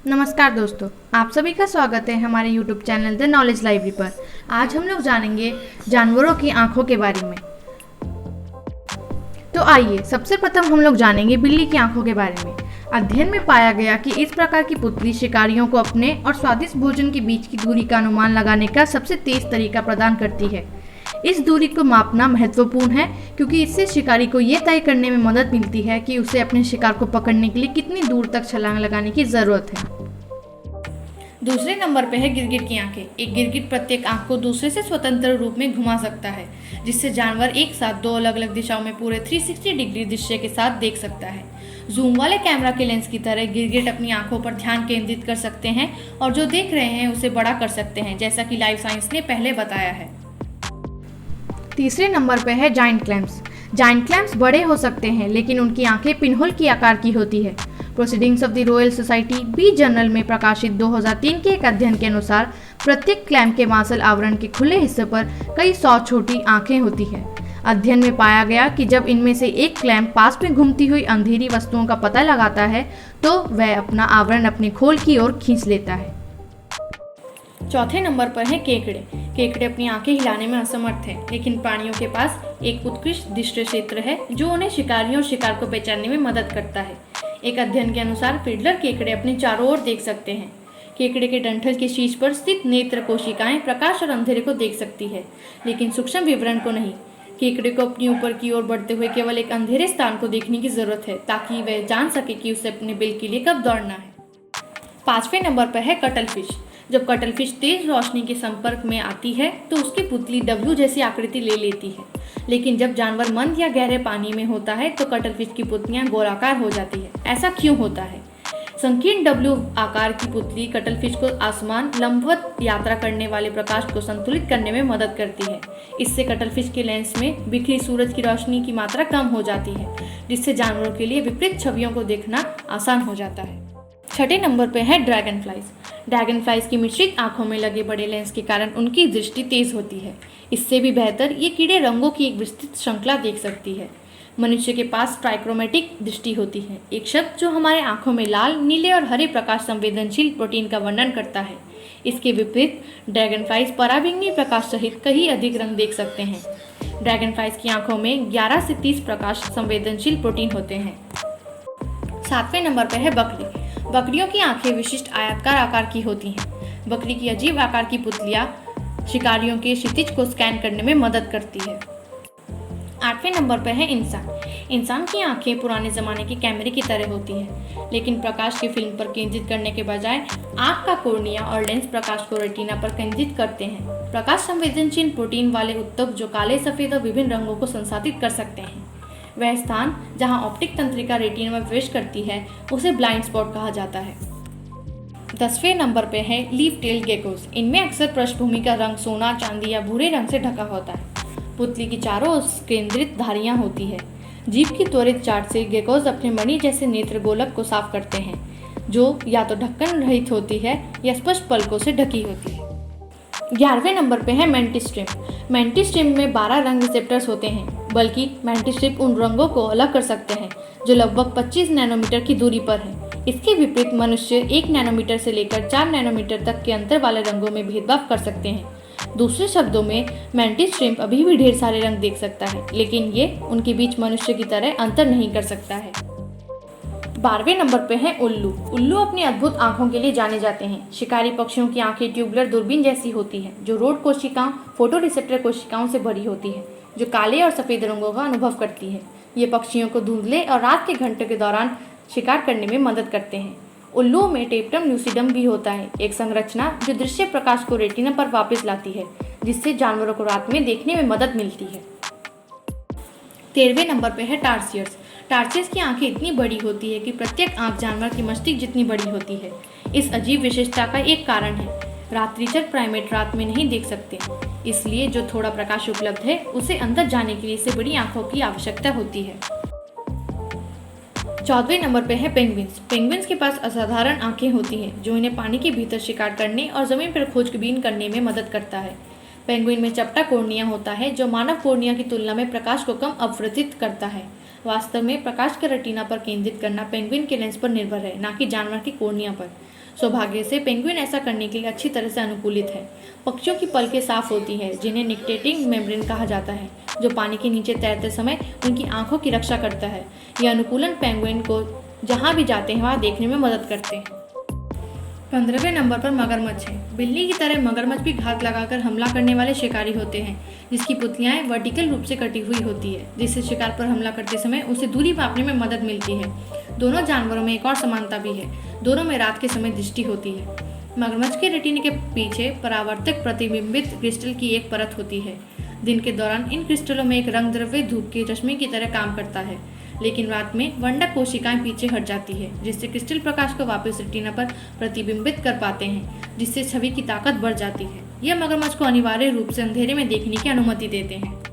नमस्कार दोस्तों, आप सभी का स्वागत है हमारे YouTube channel the knowledge library पर। आज हम लोग जानेंगे जानवरों की आंखों के बारे में। तो आइए सबसे प्रथम हम लोग जानेंगे बिल्ली की आंखों के बारे में। अध्ययन में पाया गया कि इस प्रकार की पुतली शिकारियों को अपने और स्वादिष्ट भोजन के बीच की दूरी का अनुमान लगाने का सबसे तेज तरीका प्रदान करती है। इस दूरी को मापना महत्वपूर्ण है क्योंकि इससे शिकारी को ये तय करने में मदद मिलती है कि उसे अपने शिकार को पकड़ने के लिए कितनी दूर तक छलांग लगाने की जरूरत है। दूसरे नंबर पर है गिरगिट की आंखें। एक गिरगिट प्रत्येक आंख को दूसरे से स्वतंत्र रूप में घुमा सकता है, जिससे जानवर एक साथ दो अलग अलग दिशाओं में पूरे 360 डिग्री दृश्य के साथ देख सकता है। जूम वाले कैमरा के लेंस की तरह गिरगिट अपनी आंखों पर ध्यान केंद्रित कर सकते हैं और जो देख रहे हैं उसे बड़ा कर सकते हैं, जैसा कि लाइफ साइंस ने पहले बताया है। तीसरे नंबर पर है जायंट क्लैम्स। जायंट क्लैम्स बड़े हो सकते हैं, लेकिन उनकी आंखें पिनहोल की आकार की होती है। Proceedings of the Royal Society B journal में प्रकाशित 2003 के एक अध्ययन के अनुसार प्रत्येक क्लैम्प के मांसल आवरण के खुले हिस्से पर कई 100 छोटी आंखें होती हैं। अध्ययन में पाया गया कि जब इनमें से एक क्लैम्प पास में घूमती हुई अंधेरी वस्तुओं का पता लगाता है तो वह अपना आवरण अपने खोल की ओर खींच लेता है। चौथे नंबर पर है केकड़े। केकड़े अपनी आंखें हिलाने में असमर्थ हैं, लेकिन प्राणियों के पास एक उत्कृष्ट दृष्टि क्षेत्र है जो उन्हें शिकारियों और शिकार को पहचानने में मदद करता है। एक अध्ययन के अनुसार फिडलर केकड़े अपने चारों ओर देख सकते हैं। केकड़े के डंठल के शीर्ष पर स्थित नेत्र कोशिकाएं प्रकाश और अंधेरे को देख सकती है, लेकिन सूक्ष्म विवरण को नहीं। केकड़े को अपनी ऊपर की ओर बढ़ते हुए केवल एक अंधेरे स्थान को देखने की जरूरत है ताकि वह जान सके कि उसे अपने बिल के लिए कब दौड़ना है। पांचवें नंबर पर है कटलफिश। जब कटलफिश तेज रोशनी के संपर्क में आती है तो उसकी पुतली डब्लू जैसी आकृति ले लेती है, लेकिन जब जानवर मंद या गहरे पानी में होता है तो कटलफिश की पुतलियां गोलाकार हो जाती है। ऐसा क्यों होता है? संकीर्ण डब्लू आकार की पुतली कटलफिश को आसमान लंबवत यात्रा करने वाले प्रकाश को संतुलित करने में मदद करती है। इससे कटलफिश के लेंस में बिखरी सूरज की रोशनी की मात्रा कम हो जाती है, जिससे जानवरों के लिए विपरीत छवियों को देखना आसान हो जाता है। छठे नंबर पर है ड्रैगन फ्लाइज। ड्रैगन फ्लाइज की मिश्रित आंखों में लगे बड़े लेंस के कारण उनकी दृष्टि तेज होती है। इससे भी बेहतर ये कीड़े रंगों की एक विस्तृत श्रृंखला देख सकती है। मनुष्य के पास ट्राइक्रोमेटिक दृष्टि होती है, एक शब्द जो हमारे आंखों में लाल, नीले और हरे प्रकाश संवेदनशील प्रोटीन का वर्णन करता है। इसके विपरीत ड्रैगन फ्लाइज पराबैंगनी प्रकाश सहित कई अधिक रंग देख सकते हैं। ड्रैगन फ्लाइज की आंखों में 11 से 30 प्रकाश संवेदनशील प्रोटीन होते हैं। सातवें नंबर पर है बकरी। बकरियों की आंखें विशिष्ट आयताकार आकार की होती हैं। बकरी की अजीब आकार की पुतलियां शिकारियों के क्षितिज को स्कैन करने में मदद करती है। आठवें नंबर पर है इंसान। इंसान की आंखें पुराने जमाने के कैमरे की तरह होती हैं, लेकिन प्रकाश की फिल्म पर केंद्रित करने के बजाय आंख का कोर्निया और लेंस प्रकाश को रेटिना पर केंद्रित करते हैं। प्रकाश संवेदनशील प्रोटीन वाले ऊतक जो काले, सफेद और विभिन्न रंगों को संसाधित कर सकते हैं। वह स्थान जहां ऑप्टिक तंत्रिका रेटिना में प्रवेश करती है उसे ब्लाइंड स्पॉट कहा जाता है। 10वें नंबर पे है लीफ टेल गेकोस। इनमें अक्सर पृष्ठभूमि का रंग सोना, चांदी या भूरे रंग से ढका होता है। पुतली की चारों ओर केंद्रित धारियां होती है। जीभ की त्वरित चाट से गेकोस अपने मणि जैसे नेत्र गोलक को साफ करते हैं, जो या तो ढक्कन रहित होती है या स्पष्ट पलकों से ढकी होती है। 11वें नंबर पे है मेंटिस श्रिम्प। मेंटिस श्रिम्प में 12 रंग रिसेप्टर्स होते हैं, बल्कि मेंटिस श्रिम्प उन रंगों को अलग कर सकते हैं जो लगभग 25 नैनोमीटर की दूरी पर है। इसके विपरीत मनुष्य 1 नैनोमीटर से लेकर 4 नैनोमीटर तक के अंतर वाले रंगों में भेदभाव कर सकते हैं। दूसरे शब्दों में मेंटिस श्रिम्प अभी भी ढेर सारे रंग देख सकता है, लेकिन ये उनके बीच मनुष्य की तरह अंतर नहीं कर सकता है। 12वें नंबर पे है उल्लू। उल्लू अपनी अद्भुत आंखों के लिए जाने जाते हैं। शिकारी पक्षियों की आंखें ट्यूबुलर दूरबीन जैसी होती हैं, जो रोड कोशिकाओं, फोटोरिसेप्टर कोशिकाओं से भरी होती है, जो काले और सफेद रंगों का अनुभव करती है। ये पक्षियों को धुंधले और रात के घंटों के दौरान शिकार करने में मदद करते हैं। उल्लुओं में टेप्टम ल्यूसिडम भी होता है, एक संरचना जो दृश्य प्रकाश को रेटिना पर वापस लाती है, जिससे जानवरों को रात में देखने में मदद मिलती है। 13वें नंबर पर है टार्सियर्स। टार्सियर्स की आंखें इतनी बड़ी होती है कि प्रत्येक आंख जानवर की मस्तिष्क जितनी बड़ी होती है। इस अजीब विशेषता का एक कारण है, रात्रिचर प्राइमेट रात में नहीं देख सकते, इसलिए जो थोड़ा प्रकाश उपलब्ध है उसे अंदर जाने के लिए इससे बड़ी आंखों की आवश्यकता होती है। 14वें नंबर पे है पेंगुइन्स। पेंगुइन्स के पास असाधारण आंखें होती हैं जो इन्हें पानी के भीतर शिकार करने और जमीन पर खोजबीन करने में मदद करता है। पेंगुइन में चपटा कोर्निया होता है जो मानव कोर्निया की तुलना में प्रकाश को कम अवरोधित करता है। वास्तव में प्रकाश का रेटिना पर केंद्रित करना पेंगुइन के लेंस पर निर्भर है, ना कि जानवर की कोर्निया पर। सौभाग्य से पेंगुइन ऐसा करने के लिए अच्छी तरह से अनुकूलित है। पक्षियों की पलकें साफ होती है, जिन्हें निक्टेटिंग मेम्ब्रेन कहा जाता है, जो पानी के नीचे तैरते समय उनकी आंखों की रक्षा करता है। यह अनुकूलन पेंगुइन को जहां भी जाते हैं वहां देखने में मदद करते हैं। 15वें नंबर पर मगरमच्छ है। बिल्ली की तरह मगरमच्छ भी घात लगाकर हमला करने वाले शिकारी होते हैं, जिसकी पुतलियां वर्टिकल रूप से कटी हुई होती है, जिससे शिकार पर हमला करते समय उसे दूरी मापने में मदद मिलती है। दोनों जानवरों में एक और समानता भी है, दोनों में रात के समय दृष्टि होती है। मगरमच्छ के रेटिना के पीछे परावर्तक प्रतिबिंबित क्रिस्टल की एक परत होती है। दिन के दौरान इन क्रिस्टलों में एक रंग द्रव्य धूप के चश्मे की तरह काम करता है, लेकिन रात में वर्णक कोशिकाएं पीछे हट जाती है, जिससे क्रिस्टल प्रकाश को वापस रेटिना पर प्रतिबिंबित कर पाते हैं, जिससे छवि की ताकत बढ़ जाती है। यह मगरमच्छ को अनिवार्य रूप से अंधेरे में देखने की अनुमति देते हैं।